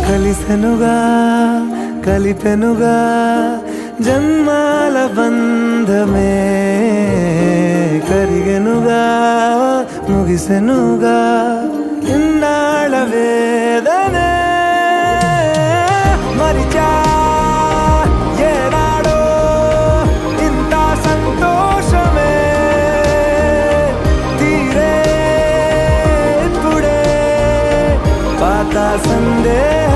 కలిసెనుగా కలిపెనుగా జన్మాల బంధమే కరిగెనుగా ముగిసెనుగా ఇన్నాళ్ళ వేదనే మరిచా ఏనాడో ఇంత సంతోషమే తీరే ఇప్పుడే పాత సందేహ